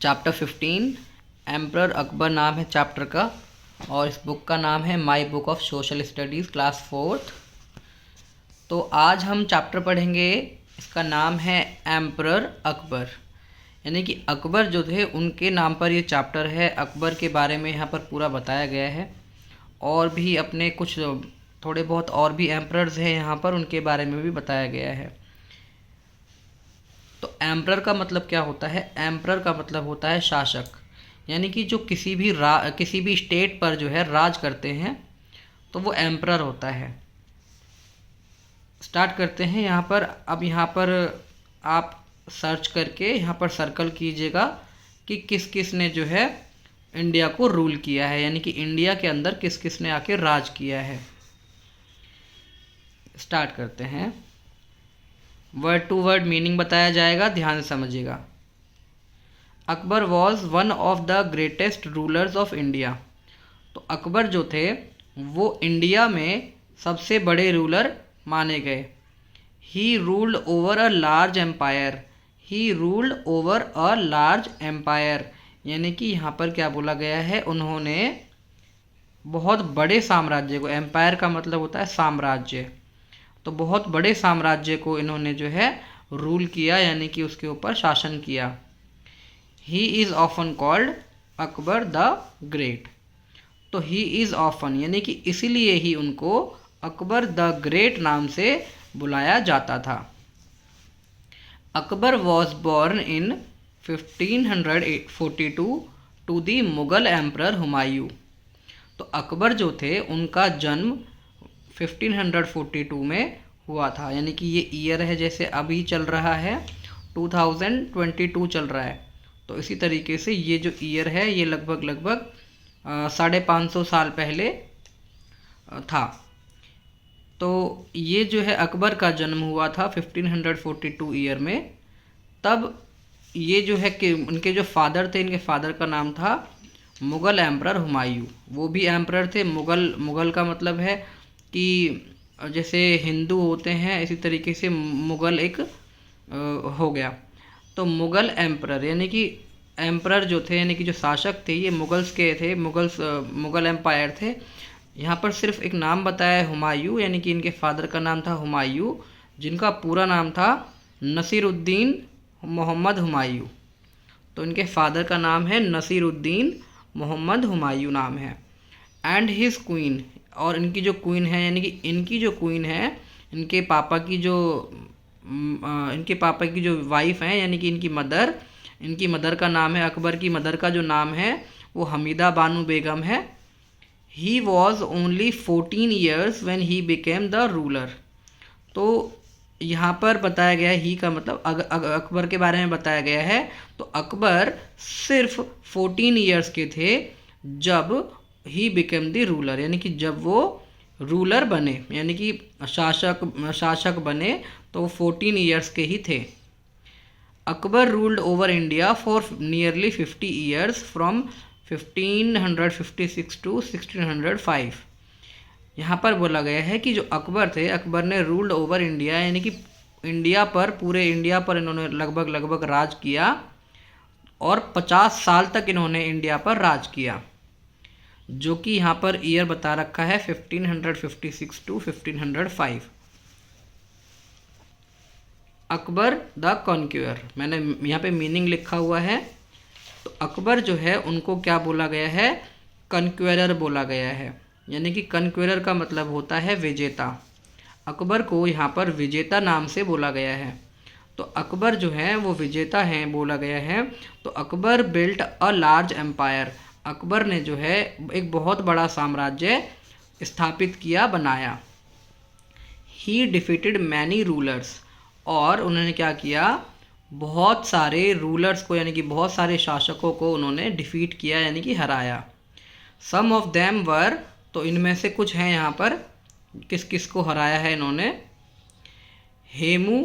Chapter 15 emperor Akbar नाम है chapter का, और इस बुक का नाम है my book of social studies class 4th। तो आज हम चैप्टर पढ़ेंगे, इसका नाम है एम्परर अकबर, यानी कि अकबर जो थे उनके नाम पर ये चैप्टर है। अकबर के बारे में यहाँ पर पूरा बताया गया है, और भी अपने कुछ थोड़े बहुत और भी एम्परर्स हैं यहाँ पर, उनके बारे में भी बताया गया है। तो एम्परर का मतलब क्या होता है? एम्परर का मतलब होता है शासक, यानी कि जो किसी भी स्टेट पर जो है राज करते हैं तो वो एम्परर होता है। स्टार्ट करते हैं यहाँ पर। अब यहाँ पर आप सर्च करके यहाँ पर सर्कल कीजिएगा कि किस किस ने जो है इंडिया को रूल किया है, यानी कि इंडिया के अंदर किस किस ने आके राज किया है। स्टार्ट करते हैं। वर्ड टू वर्ड मीनिंग बताया जाएगा, ध्यान से समझिएगा। Akbar was one of the greatest rulers of India. तो अकबर जो थे वो इंडिया में सबसे बड़े रूलर माने गए। He ruled over a large empire. He ruled over a large empire, यानी कि यहाँ पर क्या बोला गया है, उन्होंने बहुत बड़े साम्राज्य को, एम्पायर का मतलब होता है साम्राज्य, तो बहुत बड़े साम्राज्य को इन्होंने जो है रूल किया, यानी कि उसके ऊपर शासन किया। He is often called Akbar the great. तो ही इज़ ऑफन यानी कि इसीलिए ही उनको अकबर द ग्रेट नाम से बुलाया जाता था। Akbar was born in 1542 to the Mughal emperor Humayun. तो अकबर जो थे उनका जन्म 1542 में हुआ था, यानी कि ये ईयर है, जैसे अभी चल रहा है 2022 चल रहा है, तो इसी तरीके से ये जो ईयर है ये लगभग 550 साल पहले था। तो ये जो है अकबर का जन्म हुआ था 1542 ईयर में। तब ये जो है कि उनके जो फादर थे, इनके फादर का नाम था मुग़ल एम्परर हुमायूं। वो भी एम्परर थे। मुग़ल का मतलब है कि जैसे हिंदू होते हैं इसी तरीके से मुग़ल एक हो गया। तो मुग़ल एम्परर यानी कि एम्परर जो थे, यानी कि जो शासक थे, ये मुग़ल्स के थे, मुग़ल एम्पायर थे। यहाँ पर सिर्फ एक नाम बताया है हुमायूं, यानी कि इनके फादर का नाम था हुमायूं, जिनका पूरा नाम था नसीरुद्दीन मोहम्मद हुमायूं। तो इनके फादर का नाम है नसीरुद्दीन मोहम्मद हुमायूं नाम है। एंड हिज क्वीन, और इनकी जो क्वीन है, यानी कि इनकी जो क्वीन है, इनके पापा की जो वाइफ हैं, यानी कि इनकी मदर का नाम है, अकबर की मदर का जो नाम है वो हमीदा बानो बेगम है। He was only 14 years when he became the ruler. तो यहाँ पर बताया गया है, ही का मतलब अकबर के बारे में बताया गया है। तो अकबर सिर्फ 14 years के थे जब ही बिकेम द रूलर, यानी कि जब वो रूलर बने, यानी कि शासक बने, तो वो 14 years के ही थे। Akbar ruled over India for nearly 50 years from 1556 to 1605। यहाँ पर बोला गया है कि जो अकबर थे, अकबर ने रूल्ड ओवर इंडिया, यानी कि पूरे इंडिया पर इन्होंने लगभग राज किया, और 50 साल तक इन्होंने इंडिया पर राज किया, जो कि यहाँ पर ईयर बता रखा है 1556 टू 1505। अकबर द कॉन्क्यूअर, मैंने यहाँ पे मीनिंग लिखा हुआ है। तो अकबर जो है उनको क्या बोला गया है? कन्क्वेरर बोला गया है, यानी कि कन्क्वेरर का मतलब होता है विजेता। अकबर को यहाँ पर विजेता नाम से बोला गया है। तो अकबर जो है वो विजेता हैं बोला गया है। तो Akbar built a large empire, Akbar ने जो है एक बहुत बड़ा साम्राज्य स्थापित किया, बनाया। ही डिफीटेड मैनी रूलर्स, और उन्होंने क्या किया? बहुत सारे रूलर्स को, यानी कि बहुत सारे शासकों को उन्होंने डिफीट किया, यानी कि हराया। सम ऑफ देम वर, तो इनमें से कुछ हैं यहाँ पर, किस किस को हराया है इन्होंने? Hemu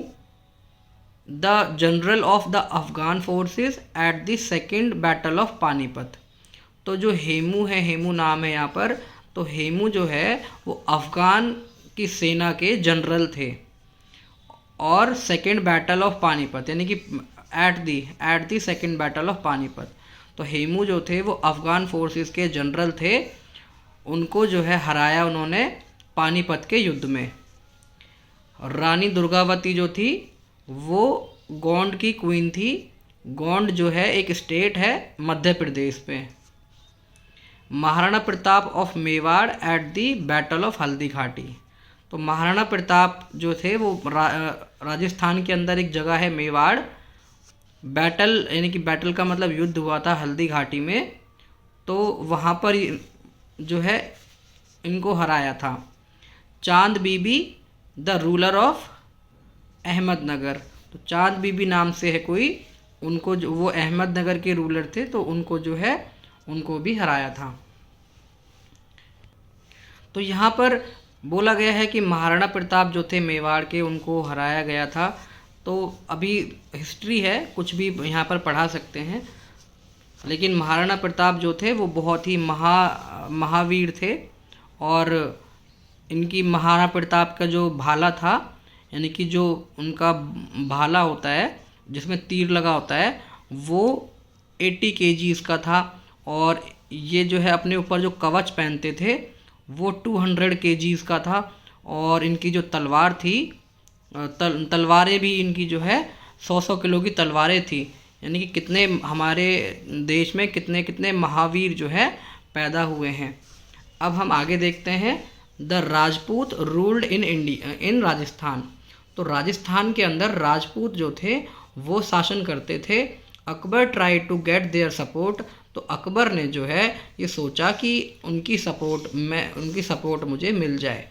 the general of the Afghan forces at the second battle of Panipat. तो जो हेमू है, हेमू नाम है यहाँ पर, तो हेमू जो है वो अफगान की सेना के जनरल थे, और सेकेंड बैटल ऑफ पानीपत, यानी कि at the second battle of Panipat. तो हेमू जो थे वो अफ़गान फोर्सेस के जनरल थे, उनको जो है हराया उन्होंने पानीपत के युद्ध में। रानी दुर्गावती जो थी वो गोंड की क्वीन थी। गोंड जो है एक स्टेट है मध्य प्रदेश पे। Maharana Pratap of Mewar at the battle of Haldi Ghati. तो महाराणा प्रताप जो थे वो राजस्थान के अंदर एक जगह है मेवाड़। बैटल यानी कि बैटल का मतलब युद्ध हुआ था हल्दी घाटी में, तो वहाँ पर जो है इनको हराया था। चांद बीबी द रूलर ऑफ अहमदनगर। तो चांद बीबी नाम से है कोई, उनको जो वो अहमदनगर के रूलर थे, तो उनको जो है उनको भी हराया था। तो यहाँ पर बोला गया है कि महाराणा प्रताप जो थे मेवाड़ के, उनको हराया गया था। तो अभी हिस्ट्री है, कुछ भी यहाँ पर पढ़ा सकते हैं, लेकिन महाराणा प्रताप जो थे वो बहुत ही महावीर थे। और इनकी महाराणा प्रताप का जो भाला था, यानी कि जो उनका भाला होता है जिसमें तीर लगा होता है, वो 80 kg का था। और ये जो है अपने ऊपर जो कवच पहनते थे वो 200 kg का था। और इनकी जो तलवार थी, तलवारें भी इनकी जो है 100 किलो की तलवारें थी। यानी कि कितने हमारे देश में कितने कितने महावीर जो है पैदा हुए हैं। अब हम आगे देखते हैं, द राजपूत रूल्ड इन राजस्थान। तो राजस्थान के अंदर राजपूत जो थे वो शासन करते थे। Akbar try to get their support. तो अकबर ने जो है ये सोचा कि उनकी सपोर्ट मुझे मिल जाए।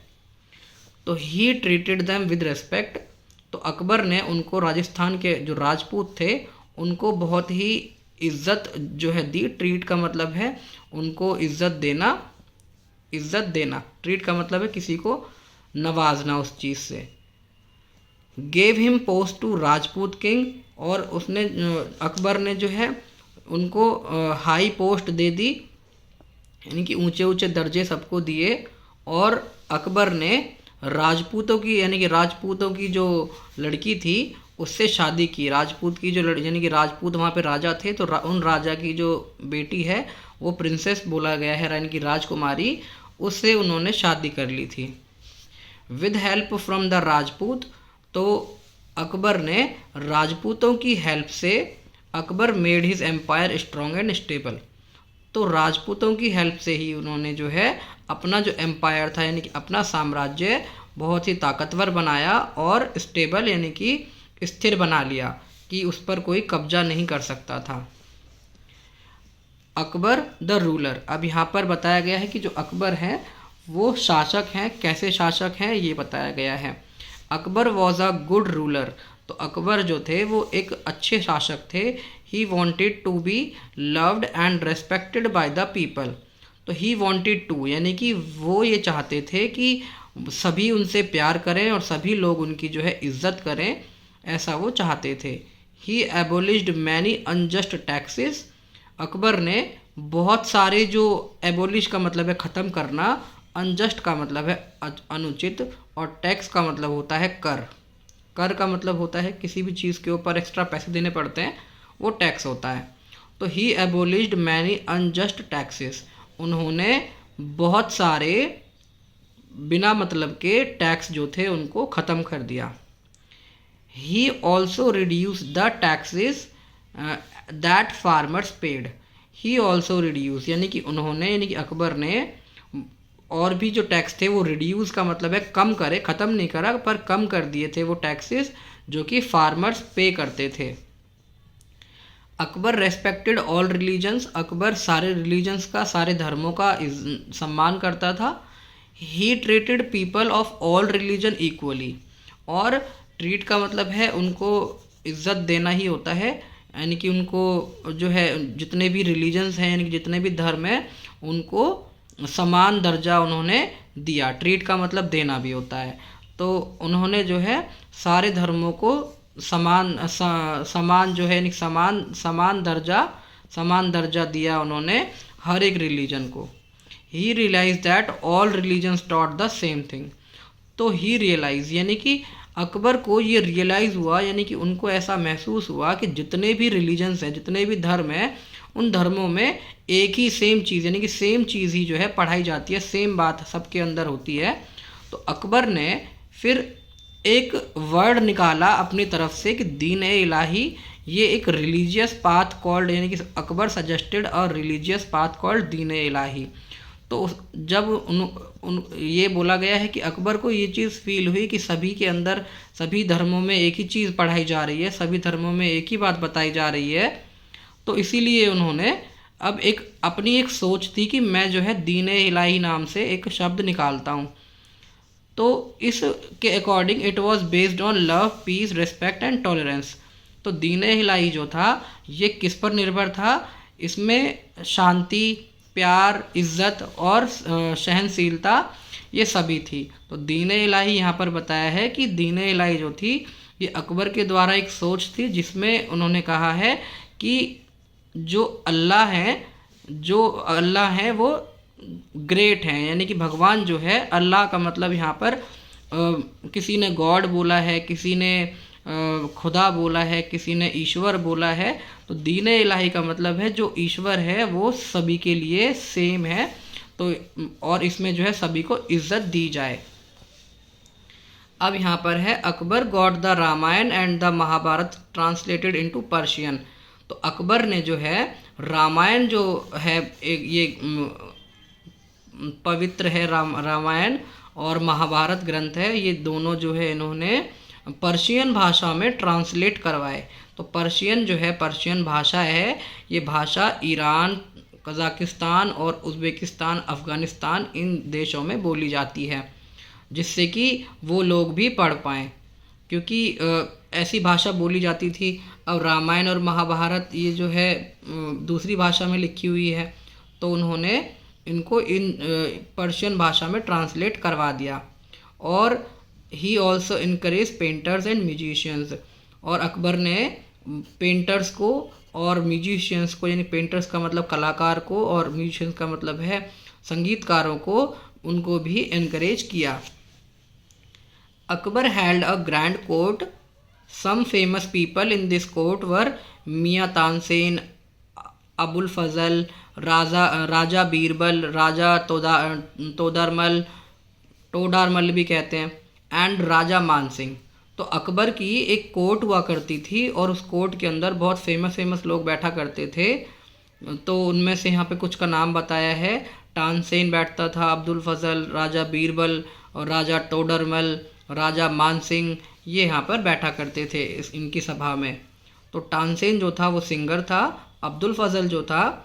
तो he treated them with respect. तो अकबर ने उनको, राजस्थान के जो राजपूत थे उनको बहुत ही इज्जत जो है दी। ट्रीट का मतलब है उनको इज्जत देना। ट्रीट का मतलब है किसी को नवाजना उस चीज़ से। Gave him post to Rajput king. और उसने अकबर ने जो है उनको हाई पोस्ट दे दी, यानी कि ऊंचे ऊंचे दर्जे सबको दिए। और अकबर ने राजपूतों की, यानी कि राजपूतों की जो लड़की थी उससे शादी की। राजपूत की जो यानी कि राजपूत वहाँ पे राजा थे, तो उन राजा की जो बेटी है वो प्रिंसेस बोला गया है, यानी कि राजकुमारी, उससे उन्होंने शादी कर ली थी। With help from the Rajput. तो अकबर ने राजपूतों की हेल्प से, Akbar made his empire strong and stable. तो राजपूतों की हेल्प से ही उन्होंने जो है अपना जो एम्पायर था, यानी कि अपना साम्राज्य बहुत ही ताकतवर बनाया और स्टेबल यानी कि स्थिर बना लिया, कि उस पर कोई कब्जा नहीं कर सकता था। Akbar the ruler. अब यहाँ पर बताया गया है कि जो अकबर हैं वो शासक हैं। कैसे शासक हैं ये बताया गया है। Akbar was a good ruler. तो अकबर जो थे वो एक अच्छे शासक थे। He wanted to be loved and respected by the people. तो ही वॉन्टेड टू यानी कि वो ये चाहते थे कि सभी उनसे प्यार करें और सभी लोग उनकी जो है इज्जत करें, ऐसा वो चाहते थे। He abolished many unjust taxes. Akbar ने बहुत सारे, जो एबोलिश का मतलब है ख़त्म करना, अनजस्ट का मतलब है अनुचित, और टैक्स का मतलब होता है कर। कर का मतलब होता है किसी भी चीज़ के ऊपर एक्स्ट्रा पैसे देने पड़ते हैं, वो टैक्स होता है। तो ही एबोलिश्ड मैनी अनजस्ट टैक्सेस। उन्होंने बहुत सारे बिना मतलब के टैक्स जो थे उनको ख़त्म कर दिया। He also reduce the taxes that farmers paid. He also reduce यानी कि उन्होंने, यानी कि अकबर ने और भी जो टैक्स थे वो रिड्यूस का मतलब है कम करे, ख़त्म नहीं करा पर कम कर दिए थे वो टैक्सेस जो कि फार्मर्स पे करते थे। Akbar respected all religions. Akbar सारे रिलीजन्स का, सारे धर्मों का सम्मान करता था। He treated people of all religion equally. और ट्रीट का मतलब है उनको इज्जत देना ही होता है, यानी कि उनको जो है जितने भी रिलीजन्स हैं, यानी कि जितने भी धर्म हैं, उनको समान दर्जा उन्होंने दिया। ट्रीट का मतलब देना भी होता है। तो उन्होंने जो है सारे धर्मों को समान जो है, यानी समान दर्जा दिया उन्होंने हर एक रिलीजन को। He realise that all religions taught the same thing. तो ही रियलाइज यानी कि अकबर को ये रियलाइज़ हुआ, यानी कि उनको ऐसा महसूस हुआ कि जितने भी रिलीजन्स हैं, जितने भी धर्म हैं, उन धर्मों में एक ही सेम चीज़, यानी कि सेम चीज़ ही जो है पढ़ाई जाती है, सेम बात सबके अंदर होती है। तो अकबर ने फिर एक वर्ड निकाला अपनी तरफ से कि दीन ए इलाही, ये एक रिलीजियस पाथ कॉल्ड, यानी कि अकबर सजेस्टेड और रिलीजियस पाथ कॉल्ड दीन ए इलाही। तो जब ये बोला गया है कि अकबर को ये चीज़ फील हुई कि सभी के अंदर, सभी धर्मों में एक ही चीज़ पढ़ाई जा रही है, सभी धर्मों में एक ही बात बताई जा रही है, तो इसीलिए उन्होंने अब एक अपनी एक सोच थी कि मैं जो है दीन ए इलाही नाम से एक शब्द निकालता हूँ। तो इसके according it was based on love, peace, respect and tolerance. तो दीन ए इलाही जो था ये किस पर निर्भर था? इसमें शांति, प्यार, इज़्ज़त और सहनशीलता ये सभी थी। तो दीन ए इलाही यहाँ पर बताया है कि दीन ए इलाही जो थी ये अकबर के द्वारा एक सोच थी, जिसमें उन्होंने कहा है कि जो अल्लाह है वो ग्रेट हैं, यानी कि भगवान जो है, अल्लाह का मतलब यहाँ पर किसी ने गॉड बोला है, किसी ने खुदा बोला है, किसी ने ईश्वर बोला है। तो दीन इलाही का मतलब है जो ईश्वर है वो सभी के लिए सेम है, तो और इसमें जो है सभी को इज्जत दी जाए। अब यहाँ पर है Akbar got the Ramayana and the Mahabharata translated into Persian. तो अकबर ने जो है रामायण जो है, एक ये पवित्र है रामायण और महाभारत ग्रंथ है, ये दोनों जो है इन्होंने पर्शियन भाषा में ट्रांसलेट करवाए। तो पर्शियन जो है, पर्शियन भाषा है, ये भाषा ईरान, कज़ाकिस्तान और उज़्बेकिस्तान, अफ़गानिस्तान इन देशों में बोली जाती है, जिससे कि वो लोग भी पढ़ पाएँ, क्योंकि ऐसी भाषा बोली जाती थी। अब रामायण और महाभारत ये जो है दूसरी भाषा में लिखी हुई है, तो उन्होंने इनको इन पर्शियन भाषा में ट्रांसलेट करवा दिया। और he also encourage painters and musicians, और अकबर ने पेंटर्स को और म्यूजिशियंस को, यानी पेंटर्स का मतलब कलाकार को और म्यूजिशियंस का मतलब है संगीतकारों को, उनको भी इनकरेज किया। Akbar held a grand court. Some famous people in this court were Miyan Tansen, Abul फजल, राजा बीरबल, राजा तोडारमल भी कहते हैं, एंड राजा मानसिंह। तो अकबर की एक कोर्ट हुआ करती थी और उस कोर्ट के अंदर बहुत फेमस लोग बैठा करते थे। तो उनमें से यहाँ पे कुछ का नाम बताया है। तानसेन बैठता था, अब्दुल फजल, राजा बीरबल और राजा टोडरमल, राजा मानसिंह, ये यहाँ पर बैठा करते थे इनकी सभा में। तो तानसेन जो था वो सिंगर था, अब्दुल फजल जो था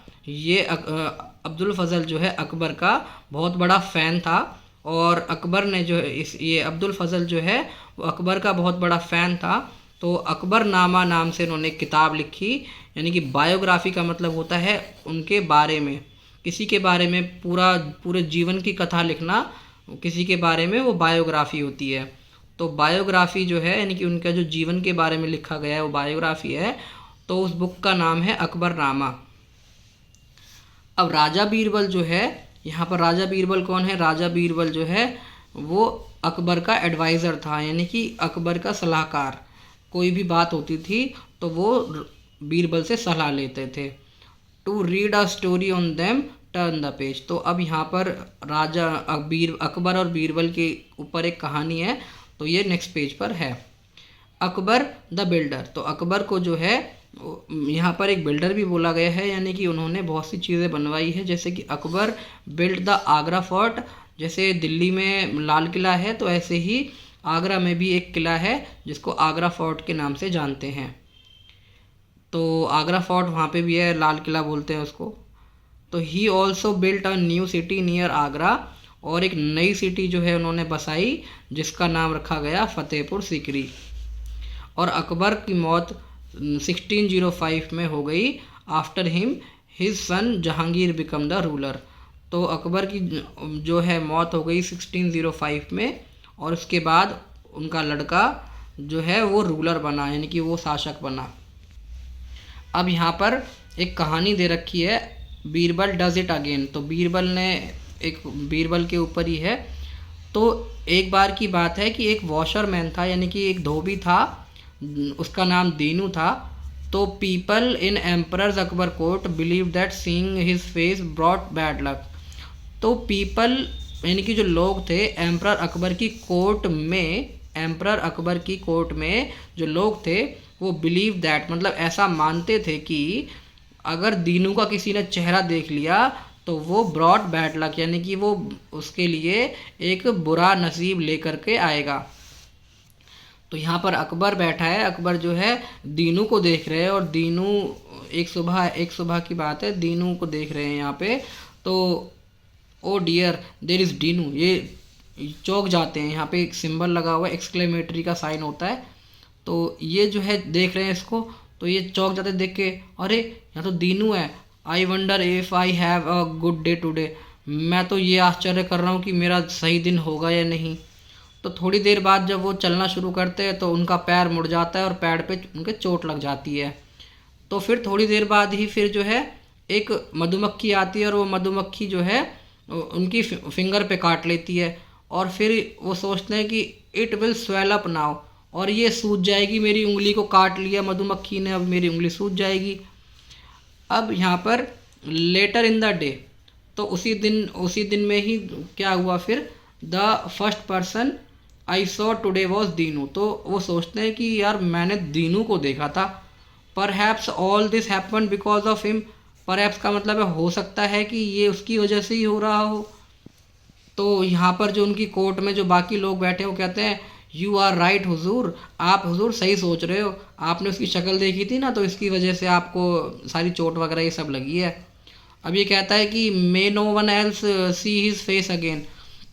अब्दुल फजल जो है अकबर का बहुत बड़ा फ़ैन था, और अकबर ने जो है ये अब्दुल फजल जो है वो अकबर का बहुत बड़ा फ़ैन था। तो अकबरनामा नाम से उन्होंने एक किताब लिखी, यानी कि बायोग्राफी का मतलब होता है उनके बारे में, किसी के बारे में पूरे जीवन की कथा लिखना, किसी के बारे में वो बायोग्राफी होती है। तो बायोग्राफी जो है, यानी कि उनका जो जीवन के बारे में लिखा गया है वो बायोग्राफी है। तो उस बुक का नाम है अकबरनामा। अब राजा बीरबल जो है, यहाँ पर राजा बीरबल कौन है? राजा बीरबल जो है वो अकबर का एडवाइज़र था, यानी कि अकबर का सलाहकार। कोई भी बात होती थी तो वो बीरबल से सलाह लेते थे। To read a story on them turn the page. तो अब यहाँ पर अकबर और बीरबल के ऊपर एक कहानी है, तो ये नेक्स्ट पेज पर है। Akbar the builder. तो अकबर को जो है यहाँ पर एक बिल्डर भी बोला गया है, यानी कि उन्होंने बहुत सी चीज़ें बनवाई है, जैसे कि Akbar build the Agra fort. जैसे दिल्ली में लाल किला है, तो ऐसे ही आगरा में भी एक किला है जिसको आगरा फोर्ट के नाम से जानते हैं। तो आगरा फोर्ट वहाँ पे भी है, लाल किला बोलते हैं उसको। तो he also built a new city near Agra, और एक नई सिटी जो है उन्होंने बसाई जिसका नाम रखा गया फतेहपुर सीकरी। और अकबर की मौत 1605 में हो गई। After him his son Jahangir become the ruler. तो अकबर की जो है मौत हो गई 1605 में, और उसके बाद उनका लड़का जो है वो रूलर बना, यानी कि वो शासक बना। अब यहाँ पर एक कहानी दे रखी है, बीरबल डज इट अगेन। तो बीरबल के ऊपर ही है। तो एक बार की बात है कि एक वॉशरमैन था, यानी कि एक धोबी था, उसका नाम दीनू था। तो people in emperors Akbar court believe that seeing his face brought bad luck. तो पीपल यानी कि जो लोग थे एम्परर अकबर की कोर्ट में, एम्परर अकबर की कोर्ट में जो लोग थे वो बिलीव दैट मतलब ऐसा मानते थे कि अगर दीनू का किसी ने चेहरा देख लिया तो वो ब्रॉड बैड लक यानी कि वो उसके लिए एक बुरा नसीब लेकर के आएगा। तो यहाँ पर अकबर बैठा है, अकबर जो है दीनू को देख रहे हैं और दीनू एक सुबह की बात है, दीनू को देख रहे हैं यहाँ पे। तो ओ डियर देयर इज़ दीनू, ये चौंक जाते हैं। यहाँ पे एक सिंबल लगा हुआ है, एक्सक्लेमेटरी का साइन होता है। तो ये जो है देख रहे हैं इसको, तो ये चौंक जाते देख के, अरे यहाँ तो दीनू है। I wonder if I have a good day today, मैं तो ये आश्चर्य कर रहा हूँ कि मेरा सही दिन होगा या नहीं। तो थोड़ी देर बाद जब वो चलना शुरू करते हैं तो उनका पैर मुड़ जाता है और पैर पे उनके चोट लग जाती है। तो फिर थोड़ी देर बाद ही फिर जो है एक मधुमक्खी आती है और वो मधुमक्खी जो है उनकी फिंगर पे काट लेती है और फिर वो सोचते हैं कि it will swell up now, और ये सूज जाएगी, मेरी उंगली को काट लिया मधुमक्खी ने, अब मेरी उंगली सूज जाएगी। अब यहाँ पर लेटर इन द डे, तो उसी दिन में ही क्या हुआ फिर, the first person I saw today was Dinu. तो वो सोचते हैं कि यार मैंने दीनू को देखा था। Perhaps all this happen because of him, perhaps का मतलब है हो सकता है कि ये उसकी वजह से ही हो रहा हो। तो यहाँ पर जो उनकी कोर्ट में जो बाकी लोग बैठे वो कहते हैं यू आर राइट हुजूर, आप हुजूर सही सोच रहे हो, आपने उसकी शक्ल देखी थी ना तो इसकी वजह से आपको सारी चोट वगैरह ये सब लगी है। अब ये कहता है कि may no one else see his face again.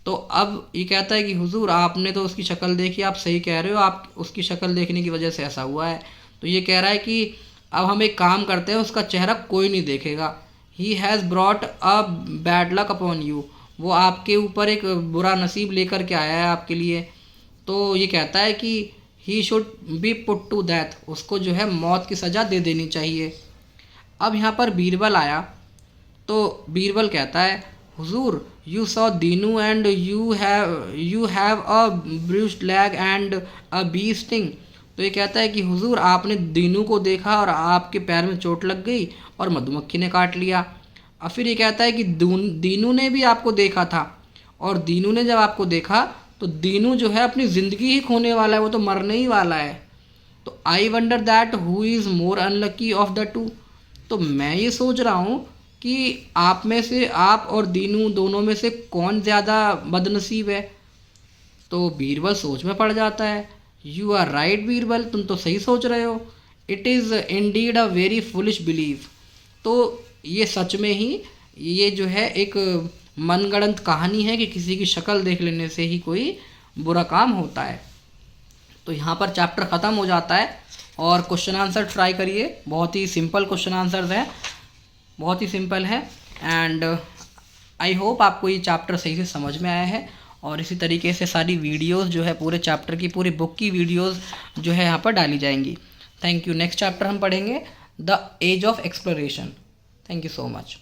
तो अब ये कहता है कि हुजूर आपने तो उसकी शक्ल देखी, आप सही कह रहे हो, आप उसकी शक्ल देखने की वजह से ऐसा हुआ है। तो ये कह रहा है कि अब हम एक काम करते हैं, उसका चेहरा कोई नहीं देखेगा। He has brought a bad luck upon you, वो आपके ऊपर एक बुरा नसीब लेकर के आया है आपके लिए। तो ये कहता है कि he should be put to death, उसको जो है मौत की सज़ा दे देनी चाहिए। अब यहाँ पर बीरबल आया, तो बीरबल कहता है हुजूर you saw Dinu and you have a bruised leg and a bee sting. तो ये कहता है कि हुजूर आपने दीनू को देखा और आपके पैर में चोट लग गई और मधुमक्खी ने काट लिया। और फिर ये कहता है कि दीनू ने भी आपको देखा था, और दीनू ने जब आपको देखा तो दीनू जो है अपनी ज़िंदगी ही खोने वाला है, वो तो मरने ही वाला है। तो I wonder that who is more unlucky of the two. तो मैं ये सोच रहा हूँ कि आप में से, आप और दीनू दोनों में से कौन ज़्यादा बदनसीब है। तो बीरबल सोच में पड़ जाता है, यू आर राइट बीरबल, तुम तो सही सोच रहे हो। It is indeed a very foolish believe. तो ये सच में ही ये जो है एक मनगढ़ंत कहानी है कि किसी की शक्ल देख लेने से ही कोई बुरा काम होता है। तो यहाँ पर चैप्टर ख़त्म हो जाता है और क्वेश्चन आंसर ट्राई करिए, बहुत ही सिंपल क्वेश्चन आंसर्स हैं, बहुत ही सिंपल है। एंड आई होप आपको ये चैप्टर सही से समझ में आया है। और इसी तरीके से सारी वीडियोस जो है पूरे चैप्टर की, पूरी बुक की वीडियोस जो है यहाँ पर डाली जाएंगी। Thank you. नेक्स्ट चैप्टर हम पढ़ेंगे the age of exploration. Thank you so much.